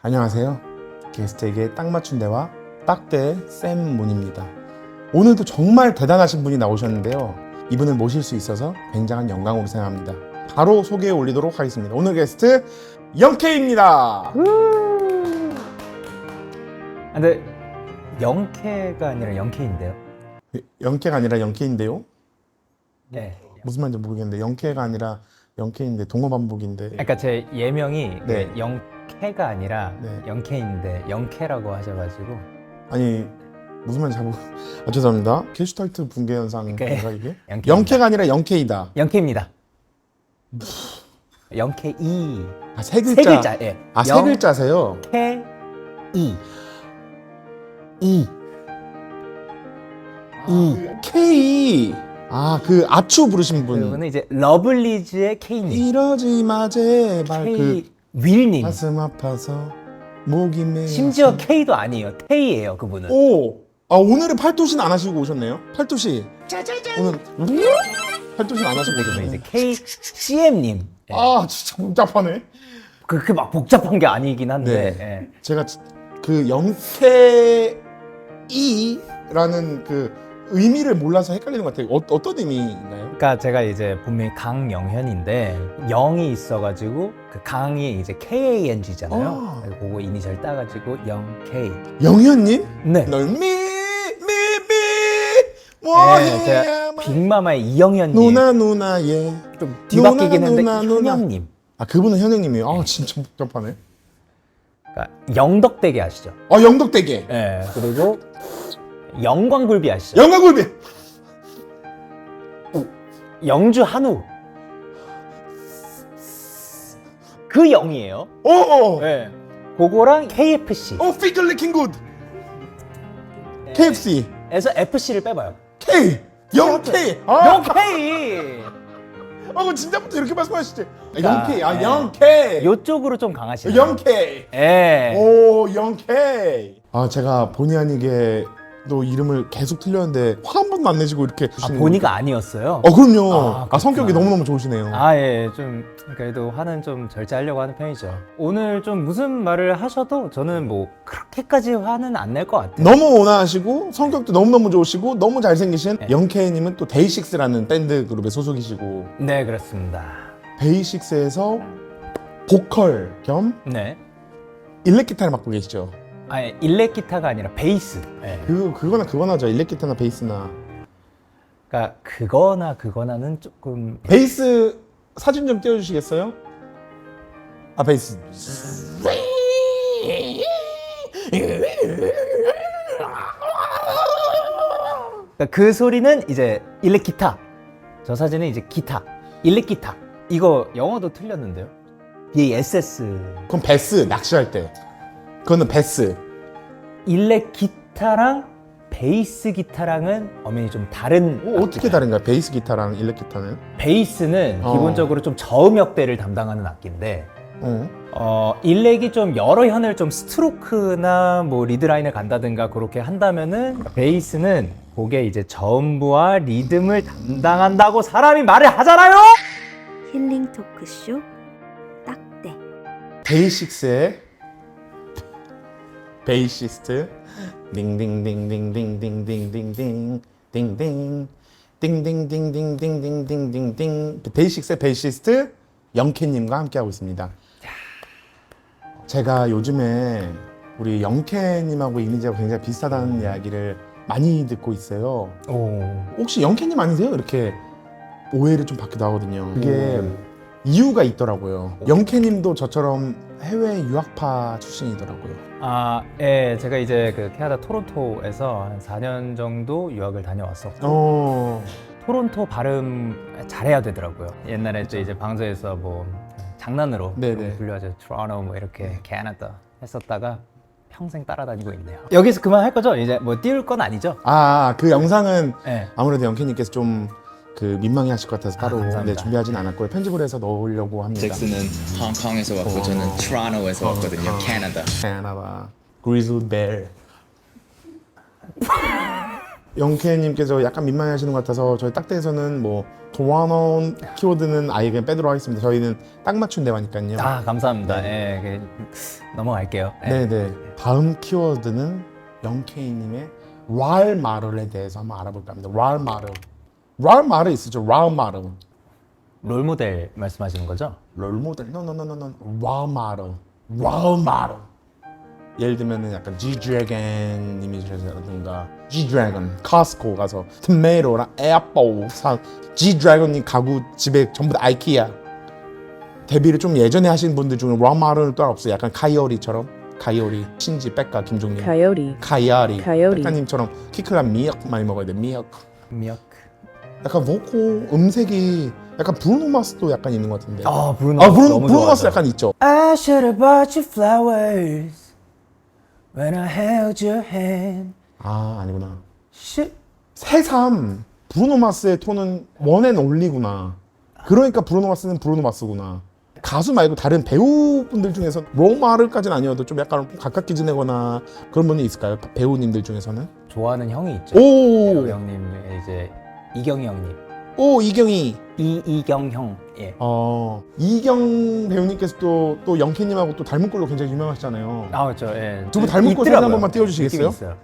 안녕하세요. 게스트에게 딱 맞춘 대화 딱대 쌤문입니다. 오늘도 정말 대단하신 분이 나오셨는데요. 이분을 모실 수 있어서 굉장한 영광으로 생각합니다. 바로 소개해 올리도록 하겠습니다. 오늘 게스트 영케이입니다. 근데 영케가 아니라 영케인데요. 영케가 아니라 영케인데요? 네. 무슨 말인지 모르겠는데 영케가 아니라 영케인데 동어 반복인데. 그러니까 제 예명이 네. 영케가 아니라 네. 영케인데 영케라고 하셔가지고. 아니 무슨 말인지 잘 모르... 죄송합니다. 게슈탈트 붕괴 현상인가 이게? 영케입니다. 영케가 아니라 영케이다. 영케입니다. 영케이. 아, 세 세 글자. 글자. 예. 아, 세 글자세요? 케이. K. 아, 그 아추 부르신 분. 그분은 이제 러블리즈의 케이님. 이러지 마 제발. 그 케이 윌님. 가슴 아파서 목이 메. 심지어 K도 아니에요. 테이예요, 그분은. 오. 아, 오늘은 팔도신 안 하시고 오셨네요? 팔도시. 오늘 팔도신 안 하시고 그분은 이제 오셨네요. KCM님. 아, 진짜 복잡하네. 그렇게 막 복잡한 게 아니긴 한데. 네. 예. 제가 그 영케이라는 그 의미를 몰라서 헷갈리는 것 같아요. 어떤 의미인가요? 그러니까 제가 이제 분명히 강영현인데 영이 있어가지고 그 강이 이제 KANG잖아요. 그래서 그거 이니셜 따가지고 영K. 영현님? 네. 널 네, 제가 빅마마의 이영현님. 누나 예. 좀 뒤바뀌긴 했는데 누나. 현영님. 아, 그분은 현영님이에요. 아, 진짜 복잡하네. 그러니까 영덕대게 아시죠? 아, 영덕대게. 네. 그리고 영광굴비 아시죠? 영광굴비. 영주 한우. 그 영이에요. 오. 네. 그거랑 KFC. 피클 리킹 굿. KFC. 에서 FC를 빼봐요. K. 영K. 아, 영K. 그거 진짜부터 이렇게 말씀하시지. 그러니까, 영K. 아, 네. 영K. 요쪽으로 좀 강하시네요. 영K. 예. 오, 영케이. 아, 제가 본의 아니게 또 이름을 계속 틀렸는데 화 한 번도 안 내시고 이렇게 아, 주시는 보니가 아니었어요. 그럼요. 아, 아, 성격이 그렇구나. 너무너무 좋으시네요. 아, 예, 좀 그래도 화는 좀 절제하려고 하는 편이죠. 오늘 좀 무슨 말을 하셔도 저는 뭐 그렇게까지 화는 안 낼 것 같아요. 너무 온화하시고 성격도 너무너무 좋으시고 너무 잘생기신 네. 영케이님은 또 데이식스라는 밴드 그룹의 소속이시고 네, 그렇습니다. 데이식스에서 보컬 겸 네. 일렉 기타를 맡고 계시죠. 아, 일렉 기타가 아니라 베이스. 예. 그거나죠. 일렉 기타나 베이스나. 그러니까 그거나는 조금 베이스 사진 좀 띄워주시겠어요? 아, 베이스. 그러니까 그 소리는 이제 일렉 기타. 저 사진은 이제 기타. 일렉 기타. 이거 영어도 틀렸는데요. BASS. 그럼 베스 낚시할 때. 그거는 베스. 일렉 기타랑 베이스 기타랑은 엄연히 좀 다른. 어떻게 악기예요. 다른가요? 베이스 기타랑 일렉 기타는? 베이스는 기본적으로 좀 저음역대를 담당하는 악기인데 일렉이 좀 여러 현을 좀 스트로크나 뭐 리드라인을 간다든가 그렇게 한다면은 베이스는 그게 이제 저음부와 리듬을 담당한다고 사람이 말을 하잖아요. 힐링 토크쇼 딱대. 데이식스의 베이시스트 딩딩딩딩딩딩딩딩딩 딩딩 딩딩딩딩딩딩딩딩 데이식스의 베이시스트 영케님과 함께하고 있습니다. 제가 요즘에 우리 영케님하고 이미지가 굉장히 비슷하다는 이야기를 많이 듣고 있어요. 오. 혹시 영케님 아니세요? 이렇게 오해를 좀 받기도 하거든요. 그게 이유가 있더라고요. 영케님도 저처럼 해외 유학파 출신이더라고요. 아, 예, 제가 이제 그 캐나다 토론토에서 한 4년 정도 유학을 다녀왔었고 토론토 발음 잘해야 되더라고요. 옛날에 또 이제 방송에서 뭐 장난으로 네네. 좀 불려서 토론토 뭐 이렇게 캐나다 했었다가 평생 따라다니고 있네요. 여기서 그만할 거죠? 이제 뭐 띄울 건 아니죠? 그 영상은 네. 아무래도 영케님께서 좀 그 민망해 하실 것 같아서 따로 감사합니다. 준비하진 않았고요. 편집을 해서 넣으려고 합니다. 잭슨은 홍콩에서 왔고 저는 토론토에서 왔거든요. 캐나다. 캐나다. 그리즐 벨. 영케님께서 약간 민망해하시는 것 같아서 저희 딱대에서는 뭐 도안원 키워드는 아예 그냥 빼도록 하겠습니다. 저희는 딱 맞춘 대화니까요. 아 감사합니다. 예, 넘어갈게요. 예. 네네. 다음 키워드는 영케이님의 랄 마를에 대해서 한번 알아볼까 합니다. 랄 마를. 랄 마를 있었죠. 랄 마를. 롤모델 말씀하시는 거죠? 롤 모델. 노노노노노. 랄 마를. 랄 마를. 예를 들면은 약간 G-Dragon 님이라든가 G-Dragon 카스코 가서 토마토랑 애플 사 G-Dragon이 가구 집에 전부 다 아이키아 데뷔를 좀 예전에 하신 분들 중에 랄마르는 따로 없어요. 약간 카이오리처럼 카이오리 신지 백가 김종민 Coyote. 카이아리 Coyote. 백가님처럼 키 크면 미역 많이 먹어야 돼. 미역 미역. 약간 보컬 음색이 약간 브루노 마스도 약간 있는 것 같은데. 아 브루노. 브루노 마스 약간 있죠. I should have bought you flowers when I held your hand. 아 아니구나. Shit. 새삼 브루노 마스의 톤은 원앤올리구나. 그러니까 브루노 마스는 브루노 마스구나. 가수 말고 다른 배우분들 중에서 롤마르까지는 아니어도 좀 약간 가깝게 지내거나 그런 분이 있을까요? 배우님들 중에서는? 좋아하는 형이 있죠. 오! 형님 이제 이경이 형님. 오 이경이. 이경 형. 예. 이경 배우님께서 또 영케님하고 또 닮은 꼴로 굉장히 유명하시잖아요. 아 그렇죠. 예. 두 분 닮은 꼴 사진 있더라고요. 한 번만 띄워주시겠어요? 느낌이 있어요.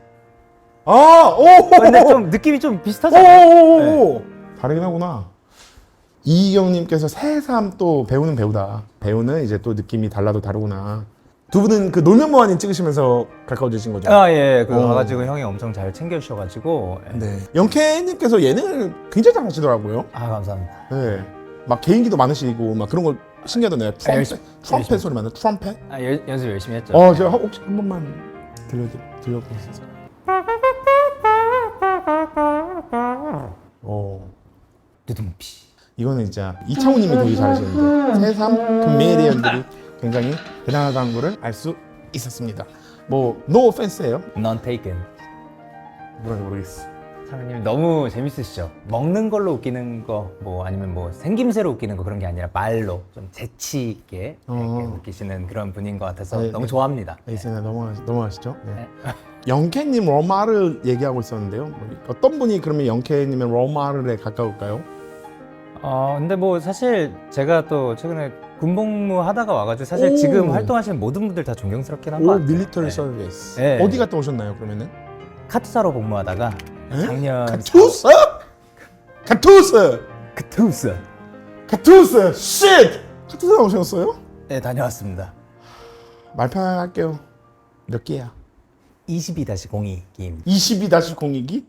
아! 오! 근데 좀 느낌이 좀 비슷하잖아요. 오! 다르긴 하구나. 이경님께서 새삼 또 배우는 배우다. 배우는 이제 또 느낌이 달라도 다르구나. 두 분은 그 놀면 뭐하니 찍으시면서 가까워지신 거죠? 아 예. 그 어. 가가지고 형이 엄청 잘 챙겨주셔가지고. 예. 네. 영케님께서 예능을 굉장히 잘하시더라고요. 아 감사합니다. 네. 막 개인기도 많으시고 막 그런 거 신기하던데요. 열심히- 트럼펫 소리 많아요. 트럼펫? 아 연습 열심히 했죠. 제가 혹시 한 번만 들려볼 수 있어요? 두둥피. 이거는 진짜 이창훈님이 되게 잘하시는데 새삼 금메리언들이 굉장히 대단하다는 거를 알 수 있었습니다. 뭐 no offense예요. None taken. 뭐라고 모르겠어. 사장님 너무 재밌으시죠? 먹는 걸로 웃기는 거 뭐 아니면 뭐 생김새로 웃기는 거 그런 게 아니라 말로 좀 재치 있게 이렇게 웃기시는 그런 분인 것 같아서 네, 너무 네. 좋아합니다. 알겠습니다. 넘어가시죠. 네. 영케님 롤마를 얘기하고 있었는데요. 뭐 어떤 분이 그러면 영케님의 롤마를에 가까울까요? 근데 뭐 사실 제가 또 최근에 군복무 하다가 와가지고 사실 오. 지금 활동하시는 모든 분들 다 존경스럽긴 한 것 오 같아요. 밀리터리 네. 서비스. 네. 어디 갔다 오셨나요? 그러면은? 카투사로 복무하다가 에? 작년 카투사? 카투사! 카투사 카투사! shit! 카투사 오셨어요? 네 다녀왔습니다. 말 편하게 할게요. 몇 개야? 22-02기입니다. 22-02기?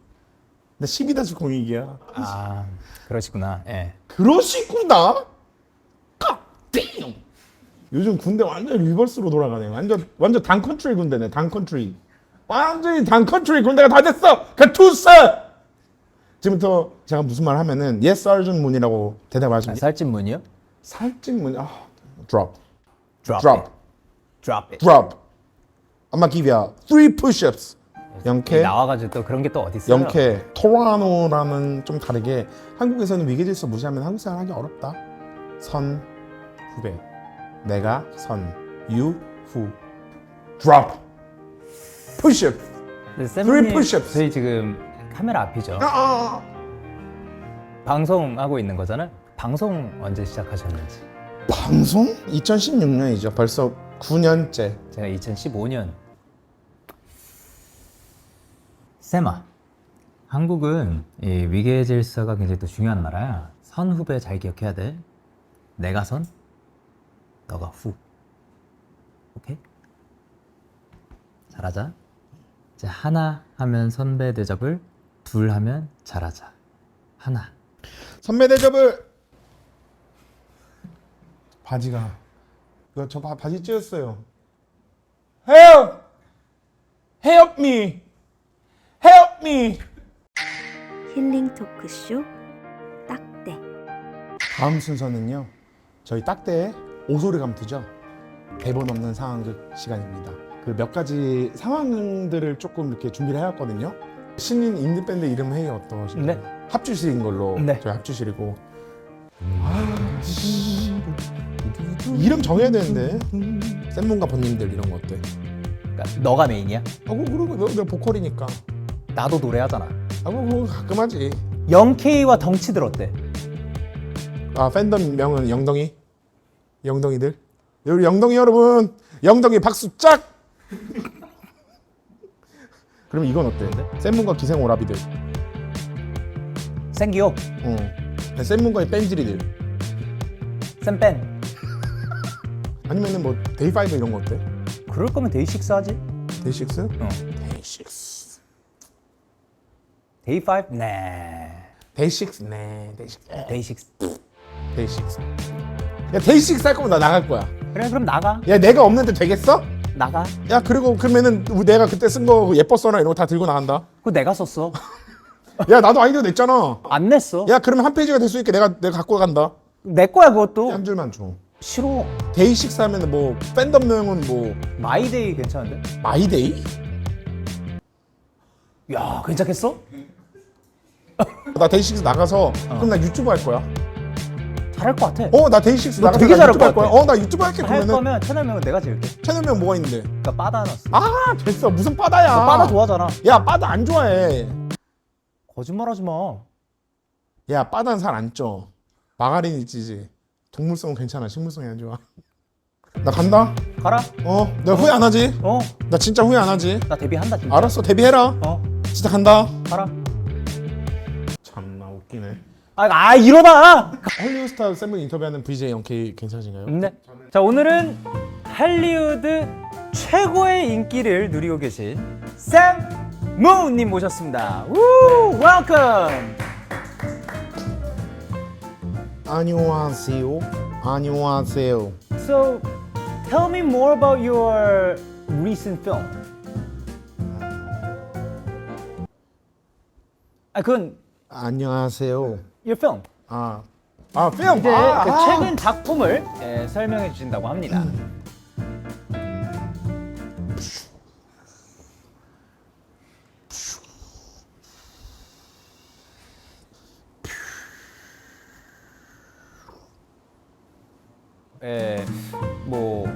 나 12-02기야. 아 그러시구나. 예. 그러시구나. 갓damn. 요즘 군대 완전 리버스로 돌아가네. 완전 단컨트리 군대네. 단컨트리. 완전히 단컨트리 군대가 다 됐어. 카투사. 지금부터 제가 무슨 말 하면은 yes sergeant 문이라고 대답하시면 살찐문이요? 살찐 문. drop. Drop Drop. it. Drop it. drop. I'm gonna give you 3 push-ups. 영케. 나와가지고 또 그런 게 또 어디 있어요? 영케. 토라노라는 좀 다르게 한국에서는 위계질서 무시하면 한국 생활 하기 어렵다. 선 후배. 내가 선. you 후. drop. push-up. 네, Three 쌤님, push-ups. 저희 지금 카메라 앞이죠. 방송하고 있는 거잖아요. 방송 언제 시작하셨는지. 방송? 2016년이죠. 벌써 9년째. 제가 2015년. 쌤아, 한국은 이 위계 질서가 굉장히 또 중요한 나라야. 선 후배 잘 기억해야 돼. 내가 선, 너가 후. 오케이? 잘하자. 이제 하나 하면 선배 대접을, 둘 하면 잘하자. 하나. 선배 대접을. 바지가 이거 저 바지 찢었어요. Help! Help me! Help me! 힐링 토크쇼 딱대. 다음 순서는요. 저희 딱대의 오소리 감투죠. 대본 없는 상황극 시간입니다. 그 몇 가지 상황들을 조금 이렇게 준비를 해왔거든요. 신인 인디밴드 이름 회의 어떠신가요? 네. 합주실인 걸로 네. 저희 합주실이고 이름 정해야 되는데 쌤문과 번님들 이런 거 어때? 그러니까 너가 메인이야? 그리고 내가 보컬이니까 나도 노래하잖아. 뭐 그거 가끔 하지. 0K와 덩치들 어때? 아 팬덤 명은 영덩이. 영덩이들. 여기 영덩이 여러분. 영덩이 박수 짝. 그럼 이건 어때? 쌤문과 기생 오라비들. 생기요. 쌤문과의 뺀질이들. 쌤뺀. 아니면은 뭐 데이파이브 이런 거 어때? 그럴 거면 데이식스 하지. 데이식스? 어. 데이식스. 데이5? 네. 데이식스. 네. 데이식스. 데이식스. 데이식스. 야 데이식스 할 거면 나 나갈 거야. 그래 그럼 나가. 야 내가 없는데 되겠어? 나가. 야 그리고 그러면은 내가 그때 쓴 거 예뻤어나 이런 거 다 들고 나간다. 그거 내가 썼어. 야 나도 아이디어 냈잖아. 안 냈어. 야 그러면 한 페이지가 될 수 있게 내가 갖고 간다. 내 거야 그것도. 한 줄만 줘. 싫어. 데이식스 하면 뭐 팬덤명은 뭐 마이데이 괜찮은데? 마이데이? 야 괜찮겠어? 나 데이식스 나가서 그럼 나 유튜브 할 거야. 잘할 것 같아. 나 데이식스 너 나가서 되게 나 잘할 유튜브 할 것 거야. 같아. 나 유튜브 할게 할 그러면은. 거면 채널명은 내가 지을게. 채널명 뭐가 있는데? 그러니까 빠다놨어. 아 됐어 무슨 빠다야. 너 빠다 좋아하잖아. 야 빠다 안 좋아해. 거짓말하지 마. 야 빠다는 살 안 쪄. 마가린이 찌지. 동물성은 괜찮아. 식물성이 안 좋아. 나 간다. 가라. 내가 후회 안 하지. 어. 나 진짜 후회 안 하지. 나 데뷔한다 진짜. 알았어 데뷔해라. 진짜 간다. 가라. 참나 웃기네. 이러다. 헐리우드 스타 쌤을 인터뷰하는 VJ 영케이 괜찮으신가요? 네. 자 오늘은 할리우드 최고의 인기를 누리고 계신 샘 무님 모셨습니다. 우 웰컴. 안녕하세요. 안녕하세요. So tell me more about your recent film. 그건 안녕하세요. your film. film. 이제 그 최근 작품을 설명해 주신다고 합니다. 뭐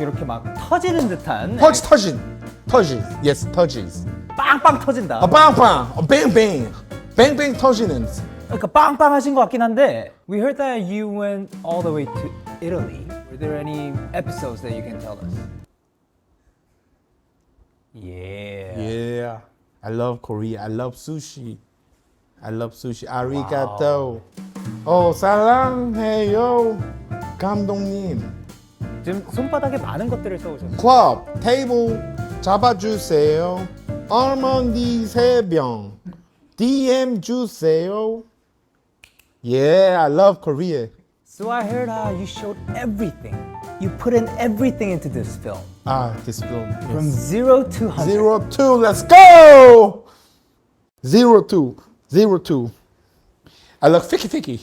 이렇게 막 터지는 듯한 터진. Yes, 터지스. 빵빵 터진다. 빵빵. 뱅뱅. 뱅뱅 터지는. 그러니까 빵빵하신 것 같긴 한데 We heard that you went all the way to Italy. Were there any episodes that you can tell us? Yeah. Yeah. I love Korea. I love sushi. 아리가또. 사랑해요. 감독님. 지금 손바닥에 많은 것들을 써오셨어요. 컵, 테이블 잡아주세요. 알몬드 3병. DM 주세요. Yeah, I love Korea. So I heard you showed everything. You put in everything into this film. This film. From 0 to 100. 02, let's go! 02. I love Fiki. Fiki.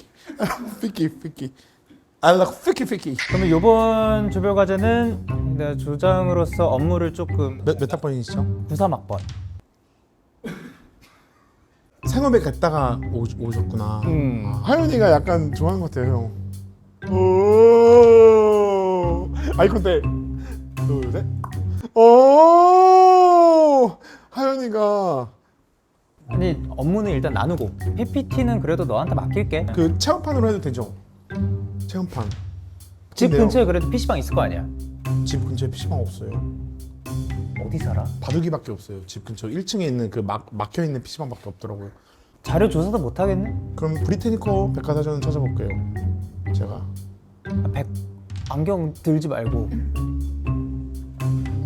I love Fiki. 그러면 이번 조별 과제는 내가 조장으로서 업무를 조금 몇 학번이시죠? 93학번. 생업에 갔다가 오셨구나. 음. 하윤이가 약간 좋아하는 것 같아요, 형. 오. 아이 컨택. 둘, 셋. 오. 하윤이가 아니 업무는 일단 나누고 PPT는 그래도 너한테 맡길게. 그 체험판으로 해도 되죠? 체험판. 집 근데요, 근처에 그래도 PC방 있을 거 아니야. 집 근처에 PC방 없어요. 어디 살아? 바둑이밖에 없어요. 집 근처 1층에 있는 그 막혀 있는 PC방밖에 없더라고요. 자료 조사도 못 하겠네. 그럼 브리테니커 백화사전 찾아볼게요. 제가. 안경 들지 말고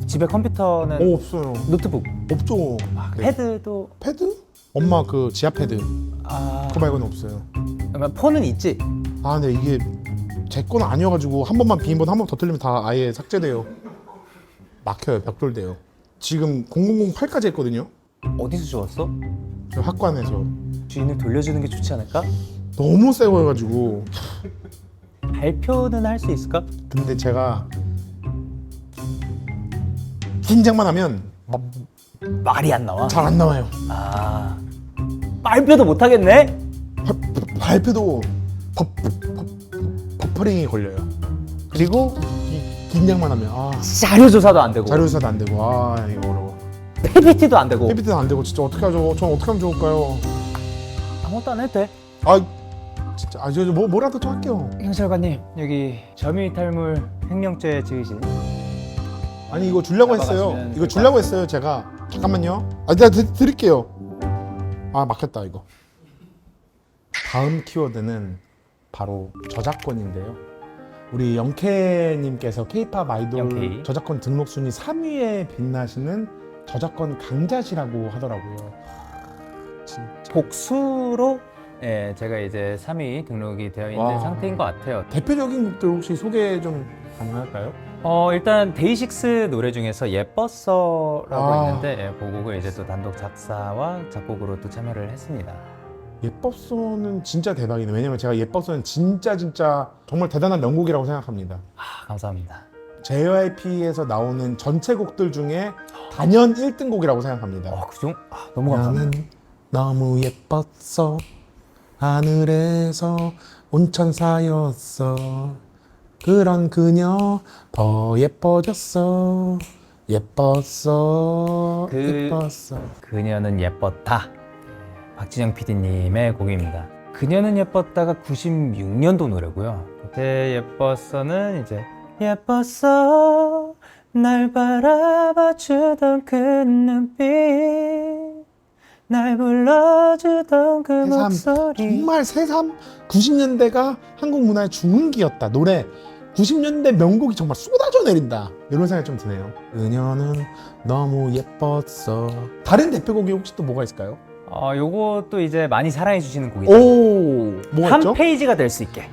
집에 컴퓨터는 없어요. 노트북, 없죠. 네. 패드도 패드? 엄마 그 지압 패드. 그거 말고는 없어요. 그러면 폰은 있지. 근데 이게 제 건 아니어가지고 한 번만 비밀번호 한 번 더 틀리면 다 아예 삭제돼요. 막혀요. 벽돌돼요. 지금 0008까지 했거든요. 어디서 주웠어? 저 학관에서. 주인을 돌려주는 게 좋지 않을까? 너무 새 거여가지고. 발표는 할 수 있을까? 근데 제가 긴장만 하면 말이 안 나와. 잘 안 나와요. 발표도 못 하겠네. 발표도 버퍼링이 걸려요. 그리고 긴장만 하면 자료 조사도 안 되고. 자료조사도 안 되고 이거 어려워. PPT도 안 되고 PPT도 안 되고 진짜 어떻게 하죠? 전 어떻게 하면 좋을까요? 아무것도 안 해도 돼. 아 진짜 뭐라도 좀 할게요. 경찰관님 여기 점유이탈물 횡령죄 지으신 아니 이거 주려고 했어요. 잡아가시면 이거 될 주려고 것 했어요 제가. 잠깐만요. 제가 드릴게요. 막혔다 이거. 다음 키워드는 바로 저작권인데요. 우리 영케님께서 K-팝 아이돌 영케이. 저작권 등록 순위 3위에 빛나시는 저작권 강자시라고 하더라고요. 진짜. 복수로 제가 이제 3위 등록이 되어 있는 와. 상태인 것 같아요. 대표적인 곡들 혹시 소개 좀 가능할까요? 일단 데이식스 노래 중에서 예뻤어라고 아. 있는데 그 곡을 이제 또 단독 작사와 작곡으로 또 참여를 했습니다. 예뻤어는 진짜 대박이네. 왜냐면 제가 예뻤어는 진짜 정말 대단한 명곡이라고 생각합니다. 감사합니다. JYP에서 나오는 전체 곡들 중에 단연 1등 곡이라고 생각합니다. 너무 감사합니다. 나는 너무 예뻤어. 하늘에서 온 천사였어. 그런 그녀 더 예뻐졌어. 예뻤어. 예뻤어. 그녀는 예뻤다. 박진영 PD님의 곡입니다. 그녀는 예뻤다가 96년도 노래고요. 그때 예뻤어는 이제 예뻤어 날 바라봐주던 그 눈빛 날 불러주던 그 목소리. 정말 새삼 90년대가 한국 문화의 중흥기였다. 노래 90년대 명곡이 정말 쏟아져 내린다. 이런 생각이 좀 드네요. 그녀는 너무 예뻤어. 다른 대표곡이 혹시 또 뭐가 있을까요? 요것도 이제 많이 사랑해 주시는 곡이죠. 오, 뭐가 한 있죠? 페이지가 될 수 있게.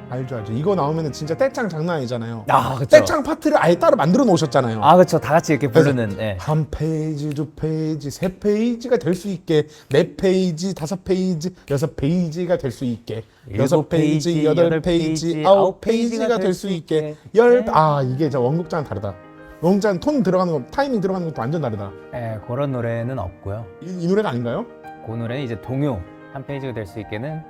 알죠. 이거 나오면 진짜 떼창 장난 아니잖아요. 그쵸. 떼창 파트를 아예 따로 만들어 놓으셨잖아요. 그쵸. 다 같이 이렇게 부르는. 한 페이지, 두 페이지, 세 페이지가 될 수 있게, 네 페이지, 다섯 페이지, 여섯 페이지가 될 수 있게, 여섯 페이지, 여덟 페이지, 아홉 페이지가 될 수 있게, 이게 저 원곡자는 다르다. 원곡자는 톤 들어가는 거, 타이밍 들어가는 것도 완전 다르다. 그런 노래는 없고요. 이 노래가 아닌가요? 그 노래는 이제 동요 한 페이지가 될 수 있게는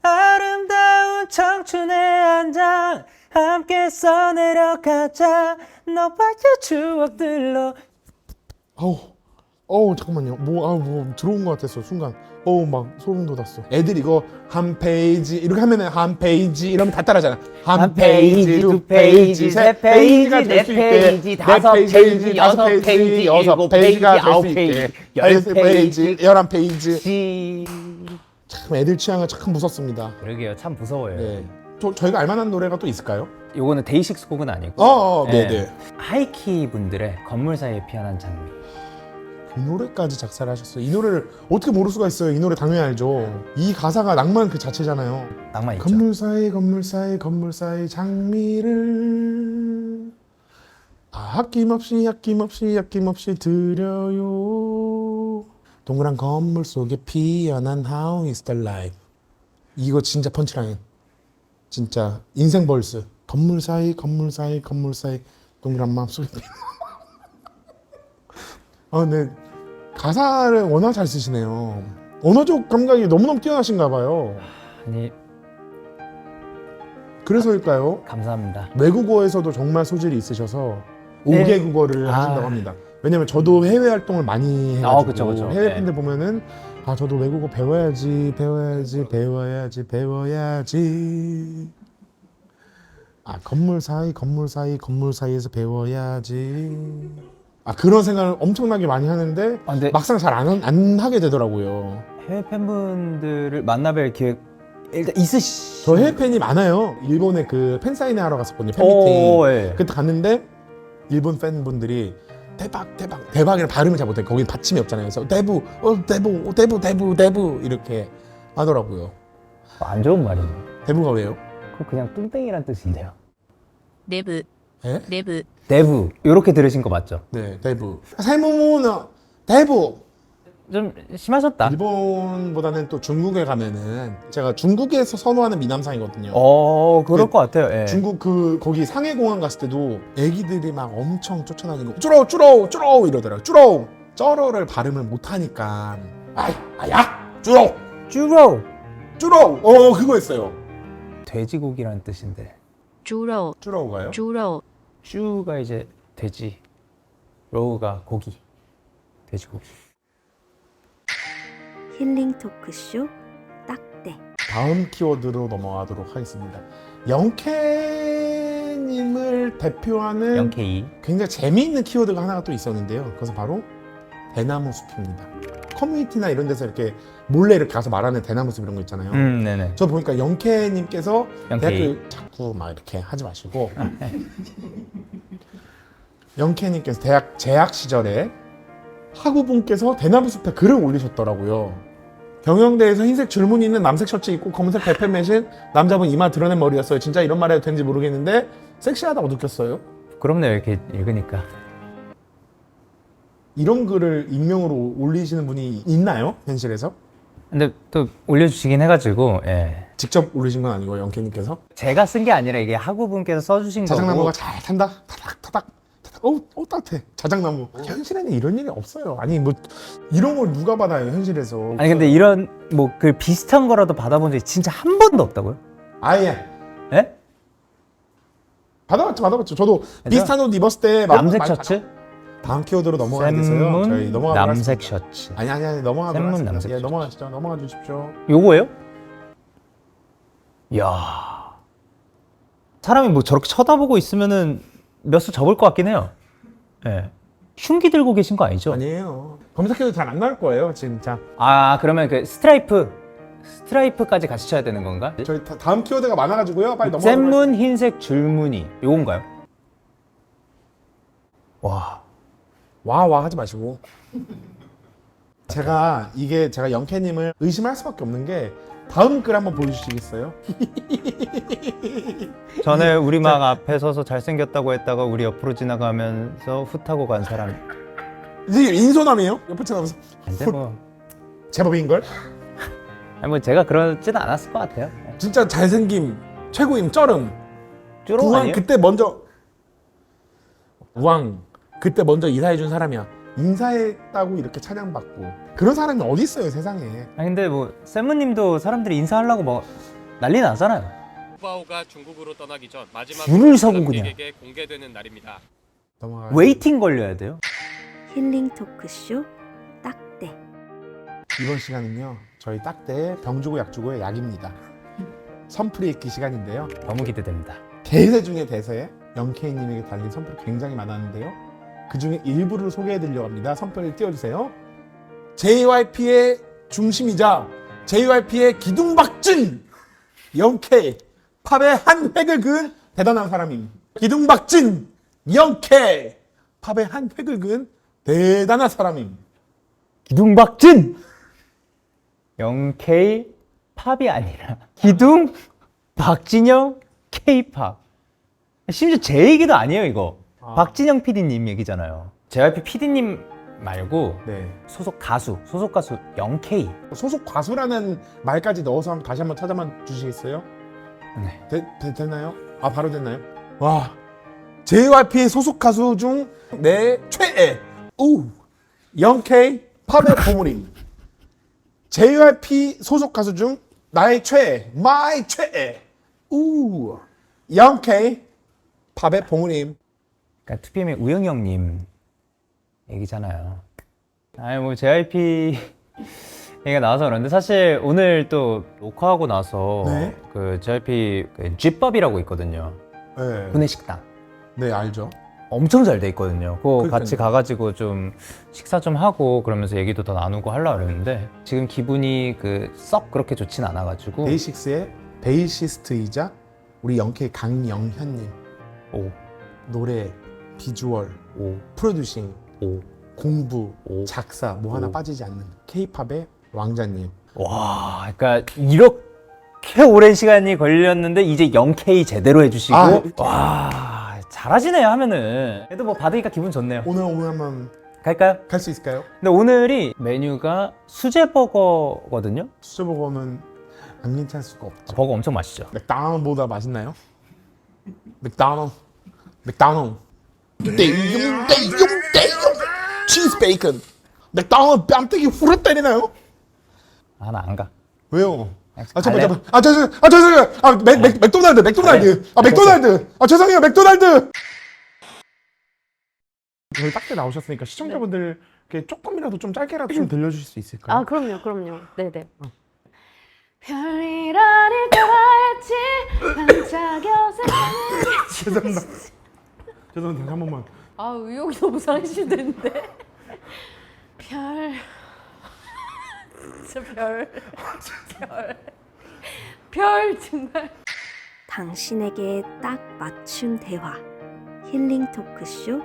아름다운 청춘의 한 장 함께 써내려가자 너와의 추억들로. 잠깐만요. 뭐 들어온 것 같았어 순간. 막 소름 돋았어. 애들 이거 한 페이지 이렇게 하면은 한 페이지 이러면 다 따라하잖아. 한 페이지, 두 페이지, 세 페이지가 될 수 있게, 다섯 페이지, 여섯 여섯 페이지, 여섯 일곱 페이지가 페이지, 될 아홉 수 페이지, 있게, 열 열 페이지, 11페이지. 참 애들 취향은 참 무섭습니다. 그러게요. 참 무서워요. 네. 저희가 알만한 노래가 또 있을까요? 요거는 데이식스 곡은 아니고 네네. 하이키 분들의 건물 사이에 피어난 장미. 이 노래까지 작사를 하셨어요. 이 노래를 어떻게 모를 수가 있어요? 이 노래 당연히 알죠. 이 가사가 낭만 그 자체잖아요. 낭만 있죠. 건물 사이 장미를 아낌없이 드려요. 동그란 건물 속에 피어난 How is the life. 이거 진짜 펀치라인. 진짜 인생 벌스. 건물 사이 동그란 마음 속에. 네. 가사를 워낙 잘 쓰시네요. 언어적 감각이 너무너무 뛰어나신가 봐요. 아니, 그래서일까요? 감사합니다. 외국어에서도 정말 소질이 있으셔서 네. 5개 국어를 하신다고 합니다. 왜냐면 저도 해외 활동을 많이 해가지고 그쵸. 해외 팬들 보면은 저도 외국어 배워야지. 건물 사이에서 배워야지. 그런 생각을 엄청나게 많이 하는데 근데 막상 잘 안 하게 되더라고요. 해외 팬분들을 만나뵐 기회 일단 있으시. 저 해외 팬이 많아요. 일본에 그 팬사인회 하러 갔었거든요. 팬미팅. 그때 갔는데 일본 팬분들이 대박이랑 발음을 잘 못해. 거긴 받침이 없잖아요. 그래서 대부 이렇게 하더라고요. 안 좋은 말이에요. 대부가 왜요? 그거 그냥 뚱땡이란 뜻인데요. 내부 예? 내부 대부 이렇게 들으신 거 맞죠? 네, 대부. 세모모노 대부. 좀 심하셨다. 일본보다는 또 중국에 가면은 제가 중국에서 선호하는 미남상이거든요. 그럴 것 같아요. 중국 거기 상해공항 갔을 때도 애기들이 막 엄청 쫓아다니고 쭈로우 이러더라고요. 쩌러를 발음을 못하니까 쭈로우 그거였어요. 돼지고기라는 뜻인데 쭈로우가요? 쭈가 이제 돼지, 로우가 고기. 돼지고기. 힐링 토크쇼 딱대. 다음 키워드로 넘어가도록 하겠습니다. 영케님을 대표하는 영케이. 굉장히 재미있는 키워드가 하나가 또 있었는데요. 그것은 바로 대나무 숲입니다. 커뮤니티나 이런 데서 이렇게 몰래 이렇게 가서 말하는 대나무 숲 이런 거 있잖아요. 네네. 저 보니까 영케님께서 영케이. 대학교 자꾸 막 이렇게 하지 마시고 영케님께서 대학 재학 시절에 학우분께서 대나무 숲에 글을 올리셨더라고요. 경영대에서 흰색 줄무늬 있는 남색 셔츠 입고 검은색 백팬 매신 남자분 이마 드러낸 머리였어요. 진짜 이런 말 해도 되는지 모르겠는데 섹시하다고 느꼈어요. 부끄럽네요, 이렇게 읽으니까. 이런 글을 익명으로 올리시는 분이 있나요? 현실에서? 근데 또 올려주시긴 해가지고, 예. 직접 올리신 건 아니고 영케님께서 제가 쓴 게 아니라 이게 학우분께서 써주신 거고. 자작나무가 잘 탄다. 타닥 타닥 타닥. 따뜻해. 자작나무. 현실에는 이런 일이 없어요. 아니 뭐 이런 걸 누가 받아요 현실에서. 아니 근데 이런 뭐 그 비슷한 거라도 받아본 적이 진짜 한 번도 없다고요? 아예 예? 받아봤죠. 저도 비슷한 옷 입었을 때 막 남색 많이 셔츠? 다음 키워드로 넘어가야 돼서요. 샘문 저희 넘어가도록 남색 하겠습니다. 셔츠. 아니 넘어가도록 샘문 하겠습니다. 남색 예, 셔츠. 넘어가시죠. 넘어가 주십시오. 요거예요? 이야. 사람이 뭐 저렇게 쳐다보고 있으면은 몇 수 접을 것 같긴 해요. 예. 흉기 들고 계신 거 아니죠? 아니에요. 검색해도 잘 안 나올 거예요. 진짜. 아, 그러면 그 스트라이프까지 같이 쳐야 되는 건가? 저희 다음 키워드가 많아가지고요. 빨리 넘어가도록 샘문 흰색 줄무늬. 요건가요? 와. 와 하지 마시고. 제가 영케님을 의심할 수밖에 없는 게 다음 글 한번 보여주시겠어요? 전에 우리 막 앞에 서서 잘생겼다고 했다가 우리 옆으로 지나가면서 훗하고 간 사람. 이게 인소남이에요? 옆에 지나가면서 근데 뭐, 제법인걸? 아니 뭐 제가 그러지는 않았을 것 같아요. 진짜 잘생김 최고임 쩔음. 쭈롱 우왕 아니에요? 그때 먼저 인사해준 사람이야. 인사했다고 이렇게 찬양받고 그런 사람이 어디 있어요 세상에. 아니 근데 뭐 샘무님도 사람들이 인사하려고 뭐 난리 나잖아요. 후바오가 중국으로 떠나기 전 마지막 줄을 서고 그냥. 관객에게 공개되는 날입니다. 넘어가요. 웨이팅 걸려야 돼요. 힐링 토크쇼 딱대. 이번 시간은요 저희 딱대 병주고 약주고의 약입니다. 선풀이 읽기 시간인데요. 너무 기대됩니다. 대세 중에 대세 영케이님에게 달린 선풀이 굉장히 많았는데요. 그 중에 일부를 소개해드리려고 합니다. 선풀을 띄워주세요. JYP의 중심이자 JYP의 기둥박진 영케이 팝의 한 획을 그은 대단한 사람임. 기둥박진 영케이 팝의 한 획을 그은 대단한 사람임. 기둥박진! 영케이 팝이 아니라 기둥 박진영 K-팝. 심지어 제 얘기도 아니에요 이거. 박진영 PD님 얘기잖아요. JYP PD님 말고 네. 소속 가수 영케이. 소속 가수라는 말까지 넣어서 다시 한번 찾아만 주시겠어요? 네. 됐나요? 아 바로 됐나요? 와 JYP의 소속 가수 중 내 최애 영케이 팝의 보물임. JYP 소속 가수 중 나의 최애 마이 최애 영케이 팝의 보물임. 그러니까 2PM의 우영이 형님 얘기잖아요. 아니 뭐 JYP 얘기가 나와서 그런데 사실 오늘 또 녹화하고 나서 네. 그 JYP 그 G밥이라고 있거든요. 네, 구내식당. 네 알죠. 엄청 잘 돼 있거든요. 그거 그러니까요. 같이 가가지고 좀 식사 좀 하고 그러면서 얘기도 더 나누고 하려고 그랬는데 지금 기분이 그 썩 그렇게 좋진 않아가지고 데이식스의 베이시스트이자 우리 영케이 강영현님 오, 노래, 비주얼, 오, 프로듀싱, 오. 공부, 오. 작사 뭐 하나 빠지지 않는 K-팝의 왕자님. 와, 그러니까 이렇게 오랜 시간이 걸렸는데 이제 0K 제대로 해주시고 와 잘하시네요 하면은 그래도 뭐 받으니까 기분 좋네요. 오늘 한번 갈까요? 갈 수 있을까요? 근데 오늘이 메뉴가 수제버거거든요. 수제버거는 안 괜찮을 수가 없죠. 버거 엄청 맛있죠. 맥다날드보다 맛있나요? 맥다날드 떼용 치즈 베이컨 맥다날드 뺨때기 후려 때리나요? 아, 나 안 가. 왜요? 갈래요? 죄송해요. 맥도날드. 죄송해요. 맥도날드. 저희 딱때 나오셨으니까 시청자분들께 조금이라도 좀 짧게라도 좀 들려주실 수 있을까요? 아, 그럼요. 네네. 별일 아닐 거라 했지 반짝여서 죄송합니다. 다시 한 번만. 아, 의욕이 너무 상실되는데. 진짜 별 정말. 당신에게 딱 맞춤 대화 힐링 토크쇼